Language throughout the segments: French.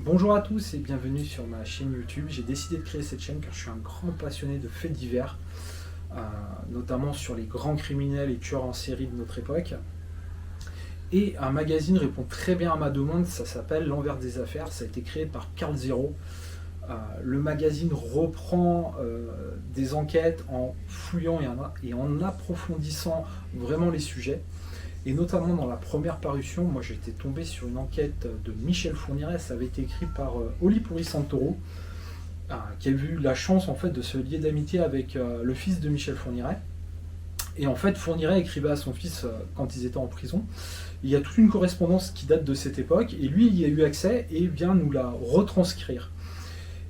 Bonjour à tous et bienvenue sur ma chaîne YouTube. J'ai décidé de créer cette chaîne car je suis un grand passionné de faits divers, notamment sur les grands criminels et tueurs en série de notre époque. Et un magazine répond très bien à ma demande, ça s'appelle L'Envers des Affaires, ça a été créé par Karl Zero. Le magazine reprend des enquêtes en fouillant et en approfondissant vraiment les sujets. Et notamment dans la première parution, moi j'étais tombé sur une enquête de Michel Fourniret, ça avait été écrit par Oli Pourri Santoro, qui a eu la chance en fait de se lier d'amitié avec le fils de Michel Fourniret. Et en fait Fourniret écrivait à son fils quand ils étaient en prison. Il y a toute une correspondance qui date de cette époque, et lui il y a eu accès et vient nous la retranscrire.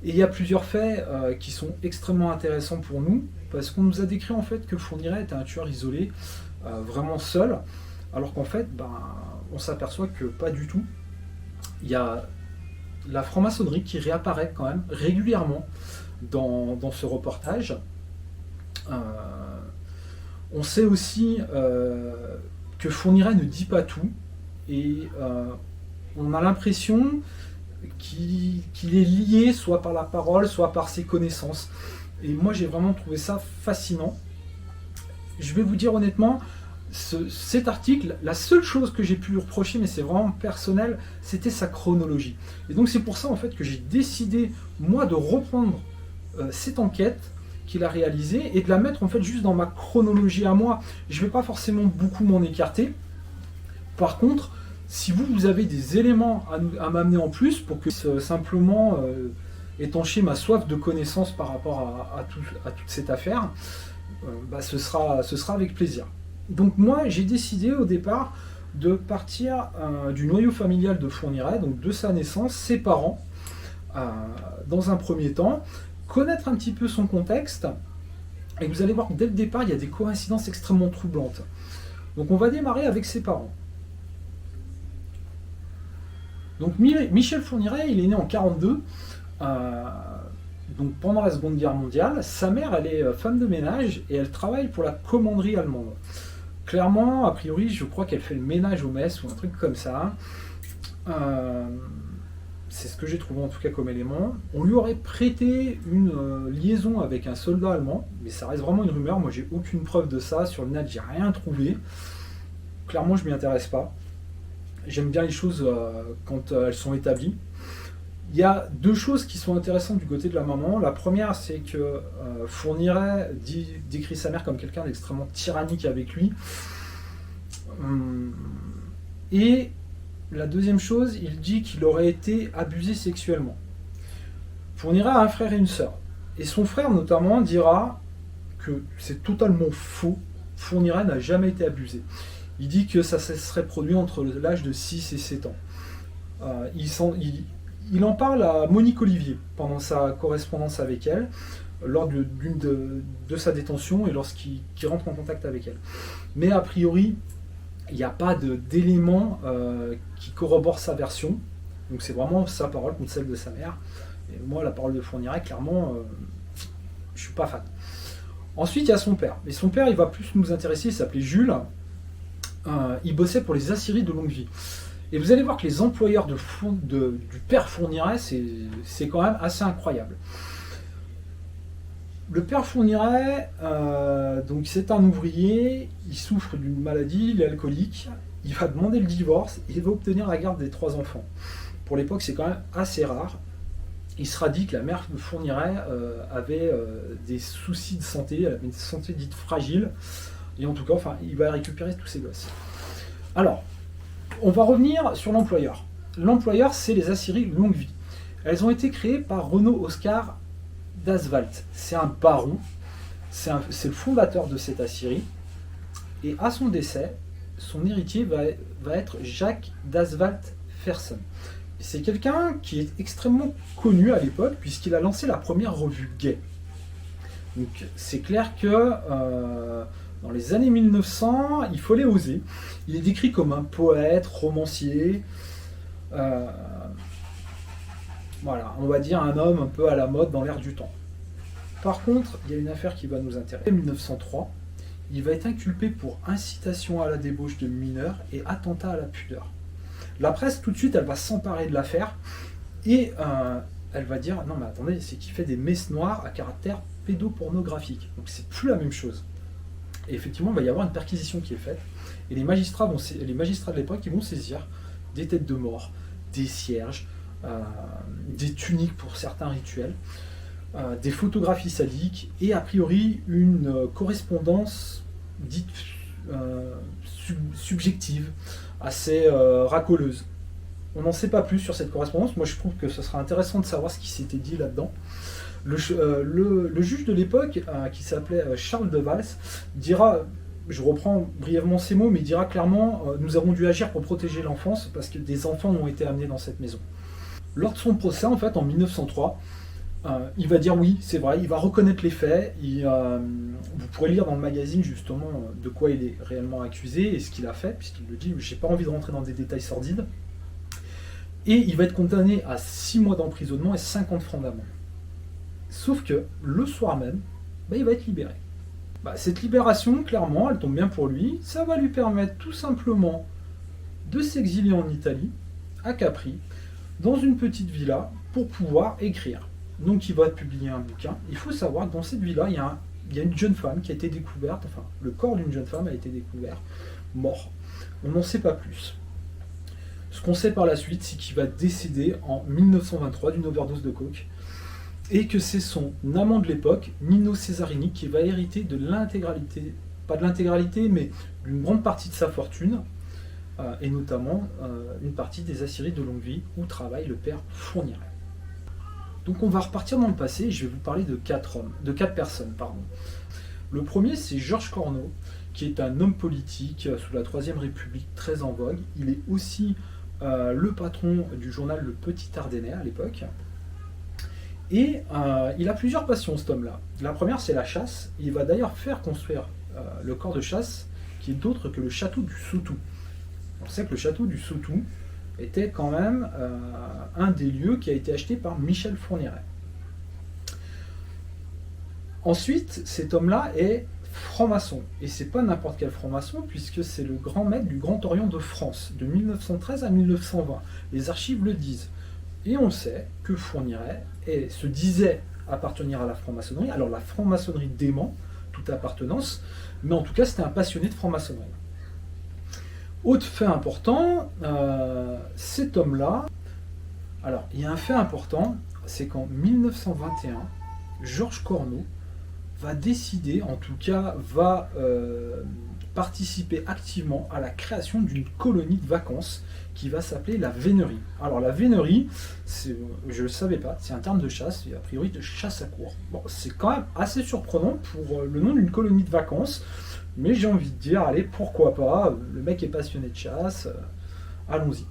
Et il y a plusieurs faits qui sont extrêmement intéressants pour nous, parce qu'on nous a décrit en fait que Fourniret était un tueur isolé, vraiment seul, alors qu'en fait, on s'aperçoit que pas du tout. Il y a la franc-maçonnerie qui réapparaît quand même régulièrement dans ce reportage. On sait aussi que Fourniret ne dit pas tout, et on a l'impression qu'il est lié soit par la parole, soit par ses connaissances. Et moi j'ai vraiment trouvé ça fascinant. Je vais vous dire honnêtement, cet article, la seule chose que j'ai pu lui reprocher, mais c'est vraiment personnel, c'était sa chronologie. Et donc c'est pour ça en fait que j'ai décidé, moi, de reprendre cette enquête qu'il a réalisée et de la mettre en fait juste dans ma chronologie à moi. Je ne vais pas forcément beaucoup m'en écarter. Par contre, si vous avez des éléments à m'amener en plus pour que simplement étancher ma soif de connaissance par rapport à toute cette affaire, ce sera avec plaisir. Donc moi j'ai décidé au départ de partir du noyau familial de Fourniret, donc de sa naissance, ses parents, dans un premier temps, connaître un petit peu son contexte, et vous allez voir que dès le départ il y a des coïncidences extrêmement troublantes. Donc on va démarrer avec ses parents. Donc Michel Fourniret, il est né en 1942, donc pendant la Seconde Guerre mondiale. Sa mère, elle est femme de ménage et elle travaille pour la commanderie allemande. Clairement, a priori, je crois qu'elle fait le ménage aux messes ou un truc comme ça. C'est ce que j'ai trouvé en tout cas comme élément. On lui aurait prêté une liaison avec un soldat allemand, mais ça reste vraiment une rumeur. Moi, j'ai aucune preuve de ça. Sur le net, j'ai rien trouvé. Clairement, je m'y intéresse pas. J'aime bien les choses quand elles sont établies. Il y a deux choses qui sont intéressantes du côté de la maman. La première, c'est que Fourniret décrit sa mère comme quelqu'un d'extrêmement tyrannique avec lui. Et la deuxième chose, il dit qu'il aurait été abusé sexuellement. Fourniret a un frère et une sœur. Et son frère, notamment, dira que c'est totalement faux. Fourniret n'a jamais été abusé. Il dit que ça se serait produit entre l'âge de 6 et 7 ans. Il en parle à Monique Olivier pendant sa correspondance avec elle, lors de sa détention et lorsqu'il rentre en contact avec elle. Mais a priori, il n'y a pas d'éléments qui corroborent sa version. Donc c'est vraiment sa parole contre celle de sa mère. Et moi, la parole de Fourniret, clairement, je ne suis pas fan. Ensuite, il y a son père. Et son père, il va plus nous intéresser, il s'appelait Jules. Il bossait pour les aciéries de Longueville. Et vous allez voir que les employeurs du père Fourniret, c'est quand même assez incroyable. Le père Fourniret, donc c'est un ouvrier, il souffre d'une maladie, il est alcoolique, il va demander le divorce et il va obtenir la garde des 3 enfants. Pour l'époque, c'est quand même assez rare. Il sera dit que la mère de Fourniret avait des soucis de santé, elle avait une santé dite fragile, et en tout cas, il va récupérer tous ses gosses. Alors, on va revenir sur l'employeur. L'employeur, c'est les aciéries Longueville. Elles ont été créées par Renaud Oscar d'Aswalt. C'est un baron, c'est le fondateur de cette aciérie. Et à son décès, son héritier va être Jacques d'Aswalt Fersen. C'est quelqu'un qui est extrêmement connu à l'époque, puisqu'il a lancé la première revue gay. Donc c'est clair que dans les années 1900, il fallait oser. Il est décrit comme un poète, romancier. Voilà, on va dire un homme un peu à la mode dans l'air du temps. Par contre, il y a une affaire qui va nous intéresser. En 1903, il va être inculpé pour incitation à la débauche de mineurs et attentat à la pudeur. La presse, tout de suite, elle va s'emparer de l'affaire. Et elle va dire, non mais attendez, c'est qu'il fait des messes noires à caractère pédopornographique. Donc c'est plus la même chose. Et effectivement, il va y avoir une perquisition qui est faite. Et les magistrats de l'époque, ils vont saisir des têtes de mort, des cierges, des tuniques pour certains rituels, des photographies sadiques et a priori une correspondance dite subjective, assez racoleuse. On n'en sait pas plus sur cette correspondance. Moi, je trouve que ce sera intéressant de savoir ce qui s'était dit là-dedans. Le juge de l'époque, qui s'appelait Charles de Vals, dira, je reprends brièvement ces mots, mais il dira clairement nous avons dû agir pour protéger l'enfance parce que des enfants ont été amenés dans cette maison. Lors de son procès, en fait, en 1903, il va dire oui, c'est vrai, il va reconnaître les faits. Vous pourrez lire dans le magazine justement de quoi il est réellement accusé et ce qu'il a fait, puisqu'il le dit, j'ai pas envie de rentrer dans des détails sordides. Et il va être condamné à 6 mois d'emprisonnement et 50 francs d'amende. Sauf que le soir même, il va être libéré. Cette libération, clairement, elle tombe bien pour lui. Ça va lui permettre tout simplement de s'exiler en Italie, à Capri, dans une petite villa, pour pouvoir écrire. Donc il va publier un bouquin. Il faut savoir que dans cette villa, il y a une jeune femme qui a été découverte, enfin, le corps d'une jeune femme a été découvert, mort. On n'en sait pas plus. Ce qu'on sait par la suite, c'est qu'il va décéder en 1923 d'une overdose de coke, et que c'est son amant de l'époque, Nino Cesarini, qui va hériter de l'intégralité, pas de l'intégralité, mais d'une grande partie de sa fortune, et notamment une partie des aciéries de longue vie où travaille le père Fourniret. Donc on va repartir dans le passé, et je vais vous parler de 4 personnes. Le premier, c'est Georges Cornot, qui est un homme politique sous la Troisième République très en vogue. Il est aussi le patron du journal Le Petit Ardennais à l'époque. Et il a plusieurs passions, cet homme-là. La première, c'est la chasse. Il va d'ailleurs faire construire le corps de chasse, qui est d'autre que le château du Sautou. On sait que le château du Sautou était quand même un des lieux qui a été acheté par Michel Fourniret. Ensuite, cet homme-là est franc-maçon. Et c'est pas n'importe quel franc-maçon, puisque c'est le grand maître du Grand Orient de France, de 1913 à 1920. Les archives le disent. Et on sait que Fourniret se disait appartenir à la franc-maçonnerie. Alors la franc-maçonnerie dément toute appartenance, mais en tout cas c'était un passionné de franc-maçonnerie. Autre fait important, cet homme-là, alors il y a un fait important, c'est qu'en 1921, Georges Cornot va décider, en tout cas va participer activement à la création d'une colonie de vacances qui va s'appeler la Vénerie. Alors la Vénerie, je ne le savais pas, c'est un terme de chasse, et a priori de chasse à courre. Bon, c'est quand même assez surprenant pour le nom d'une colonie de vacances, mais j'ai envie de dire, allez, pourquoi pas, le mec est passionné de chasse, allons-y.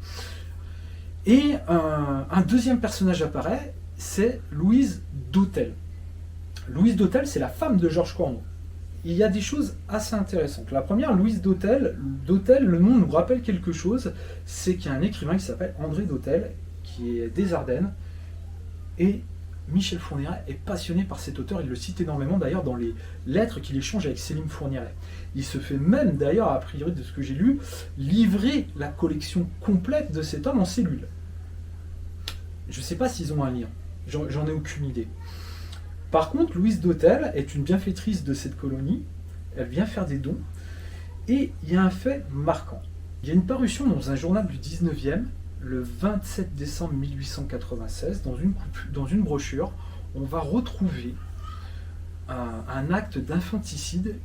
Et un deuxième personnage apparaît, c'est Louise d'Hôtel. Louise d'Hôtel, c'est la femme de Georges Cornot. Il y a des choses assez intéressantes. La première, Louise d'Hôtel, le nom nous rappelle quelque chose, c'est qu'il y a un écrivain qui s'appelle André d'Hôtel, qui est des Ardennes, et Michel Fourniret est passionné par cet auteur, il le cite énormément d'ailleurs dans les lettres qu'il échange avec Céline Fourniret. Il se fait même d'ailleurs, a priori de ce que j'ai lu, livrer la collection complète de cet homme en cellule. Je ne sais pas s'ils ont un lien, j'en ai aucune idée. Par contre, Louise d'Hôtel est une bienfaitrice de cette colonie, elle vient faire des dons, et il y a un fait marquant. Il y a une parution dans un journal du 19e, le 27 décembre 1896, dans une brochure, on va retrouver un acte d'infanticide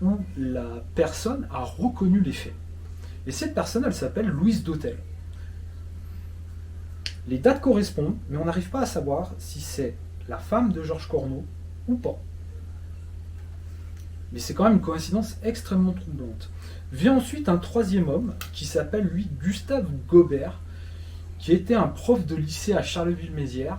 où la personne a reconnu les faits. Et cette personne, elle s'appelle Louise d'Hôtel. Les dates correspondent, mais on n'arrive pas à savoir si c'est la femme de Georges Cornot ou pas. Mais c'est quand même une coïncidence extrêmement troublante. Vient ensuite un troisième homme qui s'appelle lui Gustave Gobert, qui était un prof de lycée à Charleville-Mézières.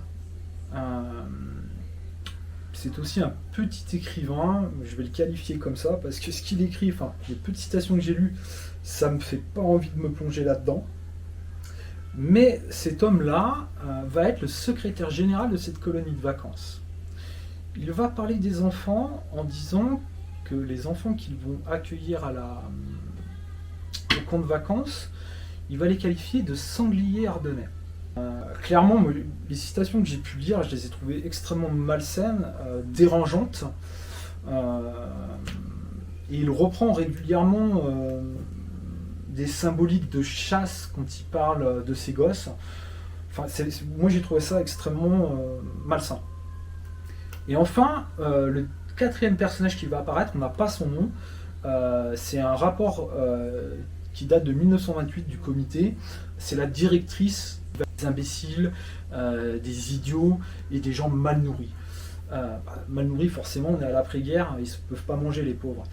C'est aussi un petit écrivain, je vais le qualifier comme ça, parce que ce qu'il écrit, enfin les petites citations que j'ai lues, ça me fait pas envie de me plonger là-dedans. Mais cet homme-là va être le secrétaire général de cette colonie de vacances. Il va parler des enfants en disant que les enfants qu'ils vont accueillir au camp de vacances, il va les qualifier de sangliers ardennais. Clairement, les citations que j'ai pu lire, je les ai trouvées extrêmement malsaines, dérangeantes. Et il reprend régulièrement des symboliques de chasse quand il parle de ses gosses. Enfin, moi j'ai trouvé ça extrêmement malsain. Et enfin, le quatrième personnage qui va apparaître, on n'a pas son nom, c'est un rapport qui date de 1928 du comité. C'est la directrice des imbéciles, des idiots et des gens mal nourris. Mal nourris, forcément, on est à l'après-guerre, ils ne peuvent pas manger les pauvres.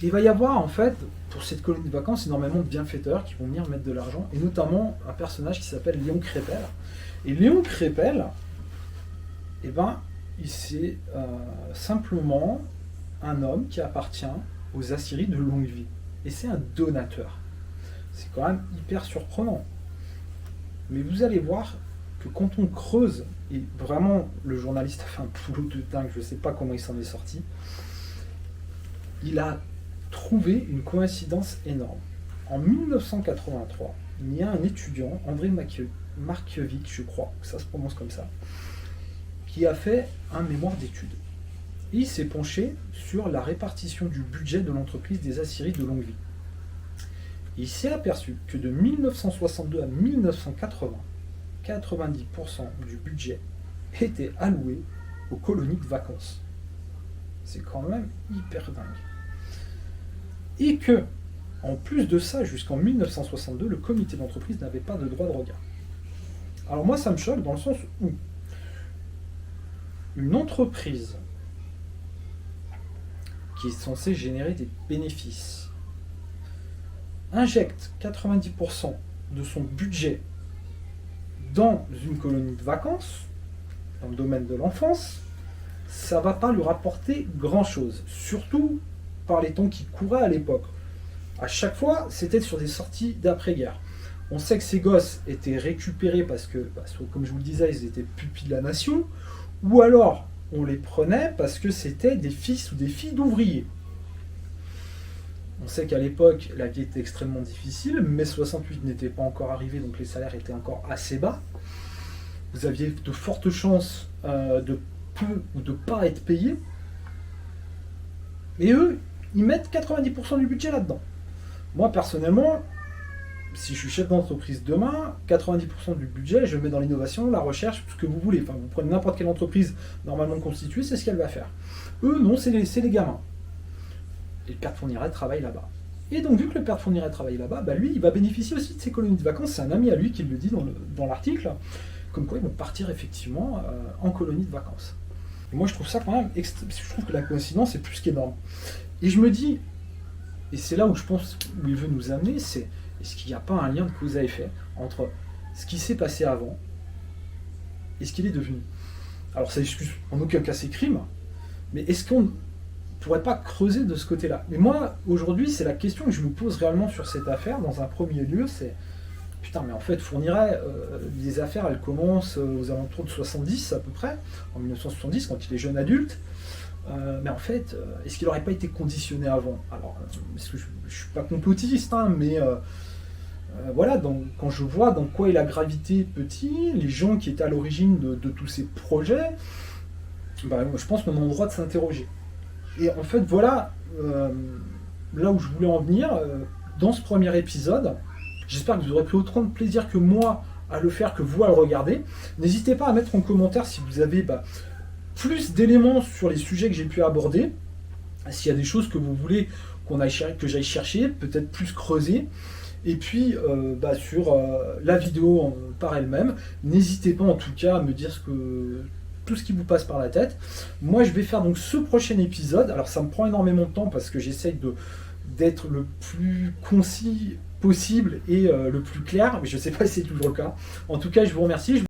Il va y avoir en fait, pour cette colonie de vacances, énormément de bienfaiteurs qui vont venir mettre de l'argent, et notamment un personnage qui s'appelle Léon Crépel. Et Léon Crépel, eh ben, c'est simplement un homme qui appartient aux Aciéries de longue vie. Et c'est un donateur. C'est quand même hyper surprenant. Mais vous allez voir que quand on creuse, et vraiment le journaliste a fait un boulot de dingue, je ne sais pas comment il s'en est sorti, il a trouvé une coïncidence énorme. En 1983, il y a un étudiant, André Markievicz, je crois, ça se prononce comme ça, qui a fait un mémoire d'études. Il s'est penché sur la répartition du budget de l'entreprise des aciéries de longue vie. Il s'est aperçu que de 1962 à 1980, 90% du budget était alloué aux colonies de vacances. C'est quand même hyper dingue. Et que, en plus de ça, jusqu'en 1962, le comité d'entreprise n'avait pas de droit de regard. Alors moi, ça me choque dans le sens où une entreprise qui est censée générer des bénéfices injecte 90% de son budget dans une colonie de vacances, dans le domaine de l'enfance, ça ne va pas lui rapporter grand-chose. Surtout par les temps qui couraient à l'époque. À chaque fois, c'était sur des sorties d'après-guerre. On sait que ces gosses étaient récupérés parce que, comme je vous le disais, ils étaient pupilles de la nation, ou alors on les prenait parce que c'était des fils ou des filles d'ouvriers. On sait qu'à l'époque, la vie était extrêmement difficile, mai 68 n'était pas encore arrivé, donc les salaires étaient encore assez bas. Vous aviez de fortes chances de peu ou de pas être payé. Et eux, ils mettent 90% du budget là-dedans. Moi, personnellement, si je suis chef d'entreprise demain, 90% du budget, je le mets dans l'innovation, la recherche, ce que vous voulez. Enfin, vous prenez n'importe quelle entreprise normalement constituée, c'est ce qu'elle va faire. Eux, non, c'est les gamins. Et le père de Fourniret travaille là-bas. Et donc, vu que le père de Fourniret travaille là-bas, lui, il va bénéficier aussi de ses colonies de vacances. C'est un ami à lui qui le dit dans l'article, comme quoi ils vont partir effectivement en colonie de vacances. Et moi, je trouve ça quand même, je trouve que la coïncidence est plus qu'énorme. Et je me dis, et c'est là où je pense, où il veut nous amener, c'est est-ce qu'il n'y a pas un lien de cause à effet entre ce qui s'est passé avant et ce qu'il est devenu. Alors ça excuse en aucun cas ces crimes, mais est-ce qu'on ne pourrait pas creuser de ce côté-là? Mais moi, aujourd'hui, c'est la question que je me pose réellement sur cette affaire, dans un premier lieu, c'est putain, mais en fait, Fourniret, les affaires, elles commencent aux alentours de 70 à peu près, en 1970, quand il est jeune adulte. Mais en fait, est-ce qu'il n'aurait pas été conditionné avant? Alors, parce que je ne suis pas complotiste, hein, mais voilà, quand je vois dans quoi est la gravité petit, les gens qui étaient à l'origine de tous ces projets, je pense qu'on a le droit de s'interroger. Et en fait, voilà, là où je voulais en venir, dans ce premier épisode, j'espère que vous aurez pris autant de plaisir que moi à le faire, que vous à le regarder. N'hésitez pas à mettre en commentaire si vous avez plus d'éléments sur les sujets que j'ai pu aborder, s'il y a des choses que vous voulez que j'aille chercher, peut-être plus creuser, et puis sur la vidéo par elle-même, n'hésitez pas en tout cas à me dire tout ce qui vous passe par la tête. Moi je vais faire donc ce prochain épisode, alors ça me prend énormément de temps parce que j'essaye d'être le plus concis possible et le plus clair, mais je ne sais pas si c'est toujours le cas. En tout cas, je vous remercie.